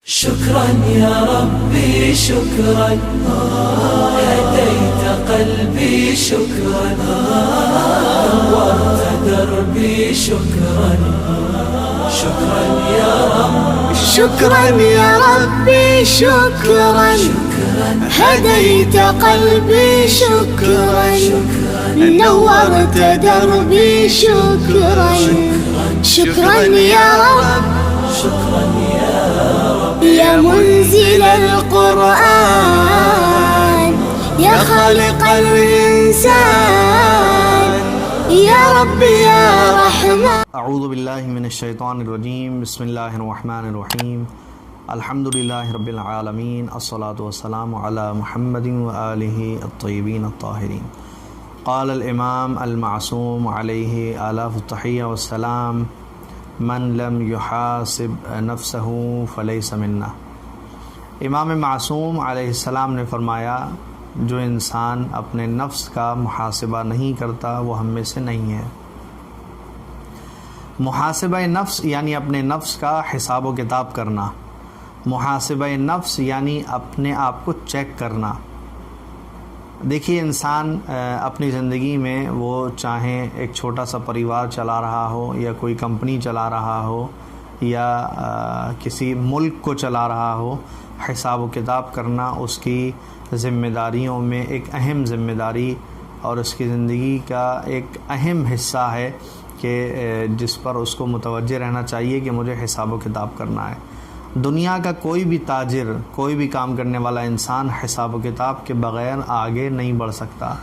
شكرا يا ربي شكرا هديت قلبي شكرا نورت دربي شكرا شكرا يا رب شكرا يا ربي شكرا هديت قلبي شكرا نورت دربي شكرا شكرا يا رب شكرا يا رب يا منزل القرآن يا خالق الإنسان يا رب يا رحمن. اعوذ باللہ من الشیطان الرجیم بسم اللہ الرحمن الرحیم الحمد للہ رب العالمین الصلاة والسلام علی محمد وآلہ الطیبین الطاہرین. قال الامام المعصوم علیہ آلاف التحیہ والسلام من لم يحاسب نفسه فلیس منا. امام معصوم علیہ السلام نے فرمایا جو انسان اپنے نفس کا محاسبہ نہیں کرتا وہ ہم میں سے نہیں ہے. محاسبہ نفس یعنی اپنے نفس کا حساب و کتاب کرنا. محاسبہ نفس یعنی اپنے آپ کو چیک کرنا. دیکھیے انسان اپنی زندگی میں وہ چاہیں ایک چھوٹا سا پریوار چلا رہا ہو یا کوئی کمپنی چلا رہا ہو یا کسی ملک کو چلا رہا ہو، حساب و کتاب کرنا اس کی ذمہ داریوں میں ایک اہم ذمہ داری اور اس کی زندگی کا ایک اہم حصہ ہے کہ جس پر اس کو متوجہ رہنا چاہیے کہ مجھے حساب و کتاب کرنا ہے. دنیا کا کوئی بھی تاجر، کوئی بھی کام کرنے والا انسان حساب و کتاب کے بغیر آگے نہیں بڑھ سکتا.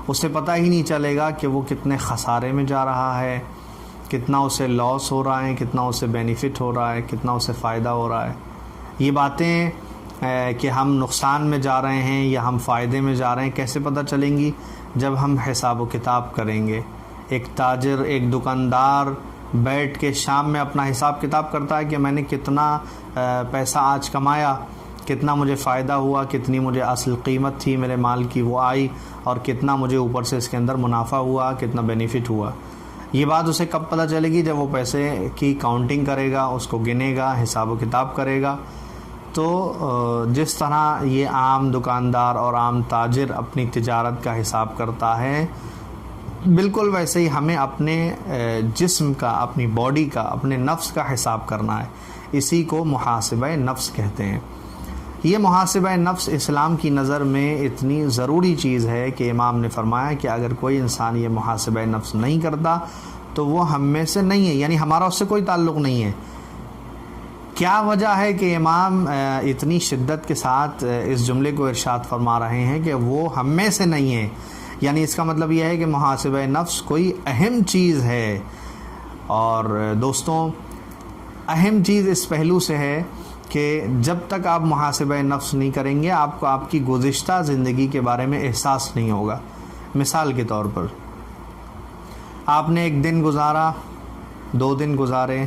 اسے پتہ ہی نہیں چلے گا کہ وہ کتنے خسارے میں جا رہا ہے، کتنا اسے لاس ہو رہا ہے، کتنا اسے بینیفٹ ہو رہا ہے، کتنا اسے فائدہ ہو رہا ہے. یہ باتیں کہ ہم نقصان میں جا رہے ہیں یا ہم فائدے میں جا رہے ہیں کیسے پتہ چلیں گی؟ جب ہم حساب و کتاب کریں گے. ایک تاجر، ایک دکاندار بیٹھ کے شام میں اپنا حساب کتاب کرتا ہے کہ میں نے کتنا پیسہ آج کمایا، کتنا مجھے فائدہ ہوا، کتنی مجھے اصل قیمت تھی میرے مال کی وہ آئی، اور کتنا مجھے اوپر سے اس کے اندر منافع ہوا، کتنا بینیفٹ ہوا. یہ بات اسے کب پتہ چلے گی؟ جب وہ پیسے کی کاؤنٹنگ کرے گا، اس کو گنے گا، حساب و کتاب کرے گا. تو جس طرح یہ عام دکاندار اور عام تاجر اپنی تجارت کا حساب کرتا ہے، بالکل ویسے ہی ہمیں اپنے جسم کا، اپنی باڈی کا، اپنے نفس کا حساب کرنا ہے. اسی کو محاسبہ نفس کہتے ہیں. یہ محاسبہ نفس اسلام کی نظر میں اتنی ضروری چیز ہے کہ امام نے فرمایا کہ اگر کوئی انسان یہ محاسبہ نفس نہیں کرتا تو وہ ہم میں سے نہیں ہے، یعنی ہمارا اس سے کوئی تعلق نہیں ہے. کیا وجہ ہے کہ امام اتنی شدت کے ساتھ اس جملے کو ارشاد فرما رہے ہیں کہ وہ ہم میں سے نہیں ہے؟ یعنی اس کا مطلب یہ ہے کہ محاسبہ نفس کوئی اہم چیز ہے. اور دوستوں اہم چیز اس پہلو سے ہے کہ جب تک آپ محاسبہ نفس نہیں کریں گے آپ کو آپ کی گزشتہ زندگی کے بارے میں احساس نہیں ہوگا. مثال کے طور پر آپ نے ایک دن گزارا، 2 دن گزارے،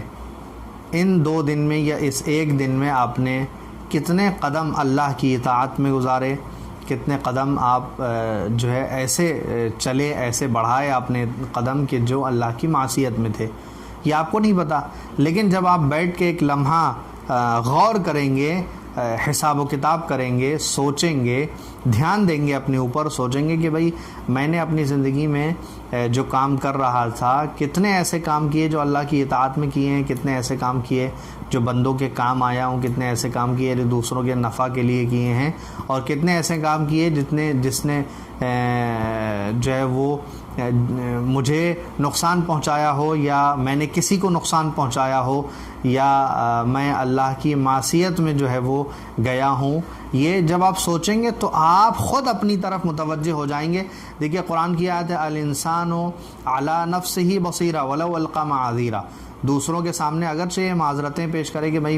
ان 2 دن میں یا اس ایک دن میں آپ نے کتنے قدم اللہ کی اطاعت میں گزارے، کتنے قدم آپ جو ہے ایسے چلے، ایسے بڑھائے آپ نے قدم کہ جو اللہ کی معصیت میں تھے، یہ آپ کو نہیں پتہ. لیکن جب آپ بیٹھ کے ایک لمحہ غور کریں گے، حساب و کتاب کریں گے، سوچیں گے، دھیان دیں گے اپنے اوپر، سوچیں گے کہ بھائی میں نے اپنی زندگی میں جو کام کر رہا تھا، کتنے ایسے کام کیے جو اللہ کی اطاعت میں کیے ہیں، کتنے ایسے کام کیے جو بندوں کے کام آیا ہوں، کتنے ایسے کام کیے جو دوسروں کے نفع کے لیے کیے ہیں، اور کتنے ایسے کام کیے جس نے جو ہے وہ مجھے نقصان پہنچایا ہو، یا میں نے کسی کو نقصان پہنچایا ہو، یا میں اللہ کی معصیت میں جو ہے وہ گیا ہوں. یہ جب آپ سوچیں گے تو آپ خود اپنی طرف متوجہ ہو جائیں گے. دیکھیے قرآن کی آیت ہے الانسان علی نفسہ بصیرہ ولو القی معاذیرہ. دوسروں کے سامنے اگرچہ یہ معذرتیں پیش کرے کہ بھائی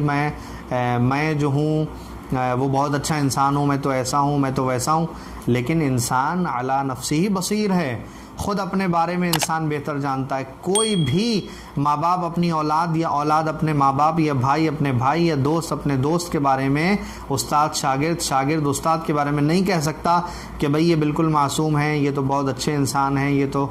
میں جو ہوں وہ بہت اچھا انسان ہوں، میں تو ایسا ہوں، میں تو ویسا ہوں، لیکن انسان علی نفسہ بصیر ہے. خود اپنے بارے میں انسان بہتر جانتا ہے. کوئی بھی ماں باپ اپنی اولاد، یا اولاد اپنے ماں باپ، یا بھائی اپنے بھائی، یا دوست اپنے دوست کے بارے میں، استاد شاگرد، شاگرد استاد کے بارے میں نہیں کہہ سکتا کہ بھئی یہ بالکل معصوم ہیں، یہ تو بہت اچھے انسان ہیں، یہ تو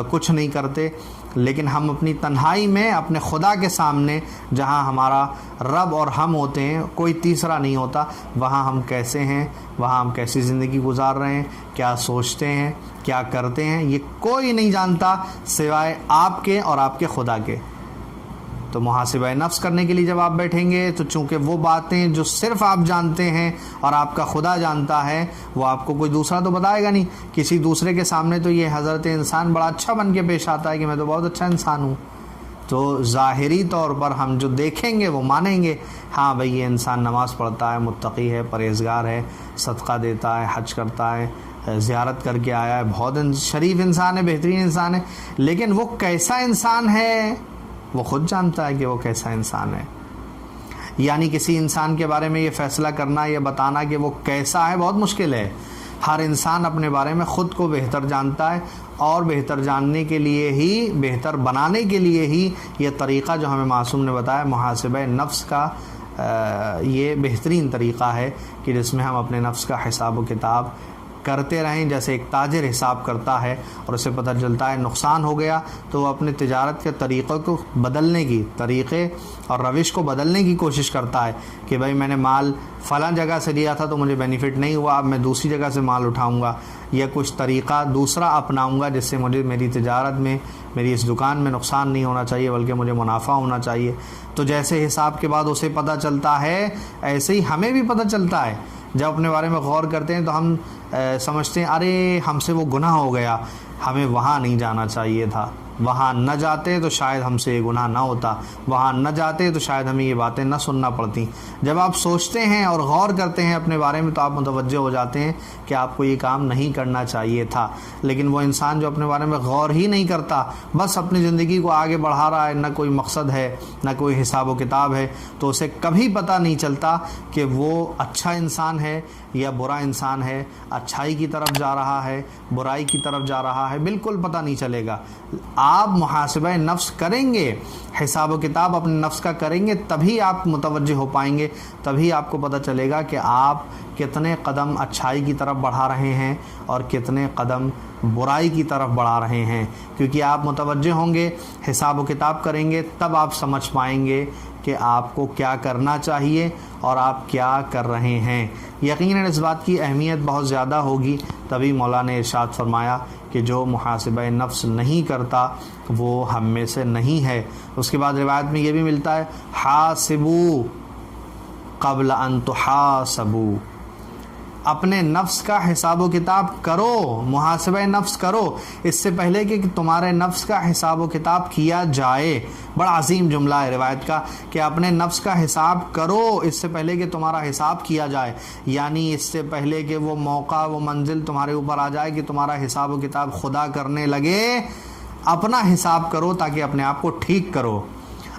کچھ نہیں کرتے. لیکن ہم اپنی تنہائی میں اپنے خدا کے سامنے جہاں ہمارا رب اور ہم ہوتے ہیں، کوئی تیسرا نہیں ہوتا، وہاں ہم کیسے ہیں، وہاں ہم کیسی زندگی گزار رہے ہیں، کیا سوچتے ہیں، کیا کرتے ہیں، یہ کوئی نہیں جانتا سوائے آپ کے اور آپ کے خدا کے۔ تو محاسبہ نفس کرنے کے لیے جب آپ بیٹھیں گے تو چونکہ وہ باتیں جو صرف آپ جانتے ہیں اور آپ کا خدا جانتا ہے وہ آپ کو کوئی دوسرا تو بتائے گا نہیں۔ کسی دوسرے کے سامنے تو یہ حضرت انسان بڑا اچھا بن کے پیش آتا ہے کہ میں تو بہت اچھا انسان ہوں، تو ظاہری طور پر ہم جو دیکھیں گے وہ مانیں گے، ہاں بھئی یہ انسان نماز پڑھتا ہے، متقی ہے، پرہیزگار ہے، صدقہ دیتا ہے، حج کرتا ہے، زیارت کر کے آیا ہے، بہت شریف انسان ہے، بہترین انسان ہے، لیکن وہ کیسا انسان ہے وہ خود جانتا ہے کہ وہ کیسا انسان ہے۔ یعنی کسی انسان کے بارے میں یہ فیصلہ کرنا یا بتانا کہ وہ کیسا ہے بہت مشکل ہے۔ ہر انسان اپنے بارے میں خود کو بہتر جانتا ہے، اور بہتر جاننے کے لیے ہی، بہتر بنانے کے لیے ہی یہ طریقہ جو ہمیں معصوم نے بتایا محاسبہ نفس کا، یہ بہترین طریقہ ہے کہ جس میں ہم اپنے نفس کا حساب و کتاب کرتے رہیں۔ جیسے ایک تاجر حساب کرتا ہے اور اسے پتہ چلتا ہے نقصان ہو گیا تو وہ اپنے تجارت کے طریقوں کو بدلنے کی، طریقے اور روش کو بدلنے کی کوشش کرتا ہے کہ بھائی میں نے مال فلاں جگہ سے لیا تھا تو مجھے بینیفٹ نہیں ہوا، اب میں دوسری جگہ سے مال اٹھاؤں گا یا کچھ طریقہ دوسرا اپناؤں گا جس سے مجھے میری تجارت میں، میری اس دکان میں نقصان نہیں ہونا چاہیے بلکہ مجھے منافع ہونا چاہیے۔ تو جیسے حساب کے بعد اسے پتہ چلتا ہے ایسے ہی ہمیں بھی پتہ چلتا ہے۔ جب اپنے بارے میں غور کرتے ہیں تو ہم سمجھتے ہیں ارے ہم سے وہ گناہ ہو گیا، ہمیں وہاں نہیں جانا چاہیے تھا، وہاں نہ جاتے تو شاید ہم سے یہ گناہ نہ ہوتا، وہاں نہ جاتے تو شاید ہمیں یہ باتیں نہ سننا پڑتی۔ جب آپ سوچتے ہیں اور غور کرتے ہیں اپنے بارے میں تو آپ متوجہ ہو جاتے ہیں کہ آپ کو یہ کام نہیں کرنا چاہیے تھا۔ لیکن وہ انسان جو اپنے بارے میں غور ہی نہیں کرتا، بس اپنی زندگی کو آگے بڑھا رہا ہے، نہ کوئی مقصد ہے نہ کوئی حساب و کتاب ہے، تو اسے کبھی پتہ نہیں چلتا کہ وہ اچھا انسان ہے یا برا انسان ہے، اچھائی کی طرف جا رہا ہے، برائی کی طرف جا رہا ہے، بالکل پتہ نہیں چلے گا۔ آپ محاسبہ نفس کریں گے، حساب و کتاب اپنے نفس کا کریں گے، تبھی آپ متوجہ ہو پائیں گے، تبھی آپ کو پتہ چلے گا کہ آپ کتنے قدم اچھائی کی طرف بڑھا رہے ہیں اور کتنے قدم برائی کی طرف بڑھا رہے ہیں۔ کیونکہ آپ متوجہ ہوں گے، حساب و کتاب کریں گے، تب آپ سمجھ پائیں گے کہ آپ کو کیا کرنا چاہیے اور آپ کیا کر رہے ہیں۔ یقیناً اس بات کی اہمیت بہت زیادہ ہوگی، تبھی مولا نے ارشاد فرمایا کہ جو محاسبہ نفس نہیں کرتا وہ ہم میں سے نہیں ہے۔ اس کے بعد روایت میں یہ بھی ملتا ہے حاسبو قبل ان تحاسبو، اپنے نفس کا حساب و کتاب کرو، محاسبہ نفس کرو اس سے پہلے کہ تمہارے نفس کا حساب و کتاب کیا جائے۔ بڑا عظیم جملہ ہے روایت کا کہ اپنے نفس کا حساب کرو اس سے پہلے کہ تمہارا حساب کیا جائے، یعنی اس سے پہلے کہ وہ موقع، وہ منزل تمہارے اوپر آ جائے کہ تمہارا حساب و کتاب خدا کرنے لگے، اپنا حساب کرو تاکہ اپنے آپ کو ٹھیک کرو،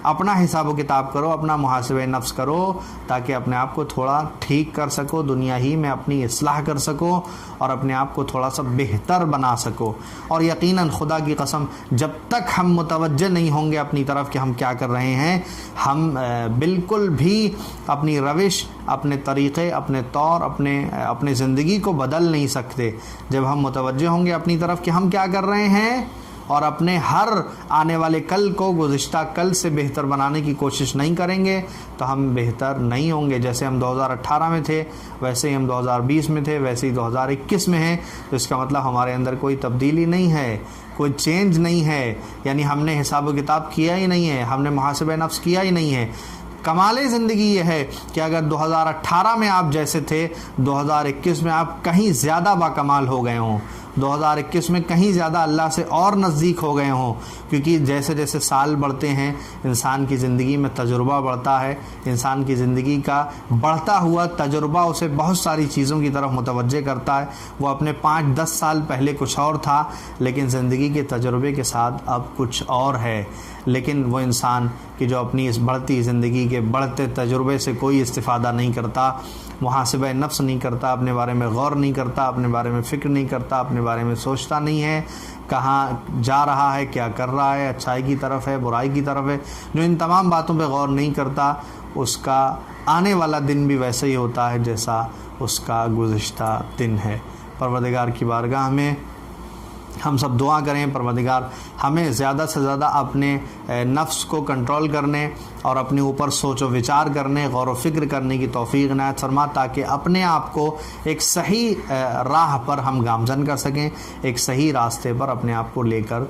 اپنا حساب و کتاب کرو، اپنا محاسبہ نفس کرو تاکہ اپنے آپ کو تھوڑا ٹھیک کر سکو، دنیا ہی میں اپنی اصلاح کر سکو اور اپنے آپ کو تھوڑا سا بہتر بنا سکو۔ اور یقیناً خدا کی قسم جب تک ہم متوجہ نہیں ہوں گے اپنی طرف کہ ہم کیا کر رہے ہیں، ہم بالکل بھی اپنی روش، اپنے طریقے، اپنے طور، اپنے زندگی کو بدل نہیں سکتے۔ جب ہم متوجہ ہوں گے اپنی طرف کہ ہم کیا کر رہے ہیں اور اپنے ہر آنے والے کل کو گزشتہ کل سے بہتر بنانے کی کوشش نہیں کریں گے تو ہم بہتر نہیں ہوں گے۔ جیسے ہم 2018 میں تھے ویسے ہی ہم 2020 میں تھے، ویسے ہی 2021 میں ہیں، تو اس کا مطلب ہمارے اندر کوئی تبدیلی نہیں ہے، کوئی چینج نہیں ہے، یعنی ہم نے حساب و کتاب کیا ہی نہیں ہے، ہم نے محاسبہ نفس کیا ہی نہیں ہے۔ کمال زندگی یہ ہے کہ اگر 2018 میں آپ جیسے تھے 2021 میں آپ کہیں زیادہ باکمال ہو گئے ہوں، 2021 میں کہیں زیادہ اللہ سے اور نزدیک ہو گئے ہوں، کیونکہ جیسے جیسے سال بڑھتے ہیں انسان کی زندگی میں تجربہ بڑھتا ہے، انسان کی زندگی کا بڑھتا ہوا تجربہ اسے بہت ساری چیزوں کی طرف متوجہ کرتا ہے۔ وہ اپنے 5-10 سال پہلے کچھ اور تھا لیکن زندگی کے تجربے کے ساتھ اب کچھ اور ہے۔ لیکن وہ انسان کہ جو اپنی اس بڑھتی زندگی کے بڑھتے تجربے سے کوئی استفادہ نہیں کرتا، محاسبہ نفس نہیں کرتا، اپنے بارے میں غور نہیں کرتا، اپنے بارے میں فکر نہیں کرتا، اپنے بارے میں سوچتا نہیں ہے کہاں جا رہا ہے، کیا کر رہا ہے، اچھائی کی طرف ہے، برائی کی طرف ہے، جو ان تمام باتوں پہ غور نہیں کرتا، اس کا آنے والا دن بھی ویسا ہی ہوتا ہے جیسا اس کا گزشتہ دن ہے۔ پروردگار کی بارگاہ میں ہم سب دعا کریں پروردگار ہمیں زیادہ سے زیادہ اپنے نفس کو کنٹرول کرنے اور اپنے اوپر سوچ و وچار کرنے، غور و فکر کرنے کی توفیق عنایت فرما، تاکہ اپنے آپ کو ایک صحیح راہ پر ہم گامزن کر سکیں، ایک صحیح راستے پر اپنے آپ کو لے کر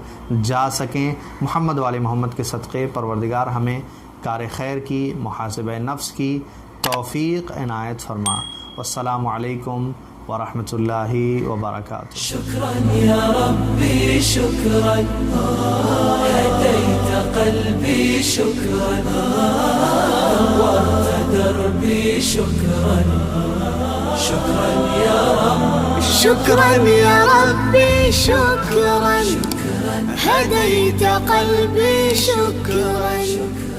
جا سکیں۔ محمد وآل محمد کے صدقے پروردگار ہمیں کار خیر کی، محاسبہ نفس کی توفیق عنایت فرما۔ والسلام علیکم ورحمۃ اللہ وبرکاتہ۔ شكرا يا ربي شكرا، هديت قلبي شكرا، نورت دربي شكرا، شكرا يا رب، شكرا يا ربي شكرا، هديت قلبي شكرا،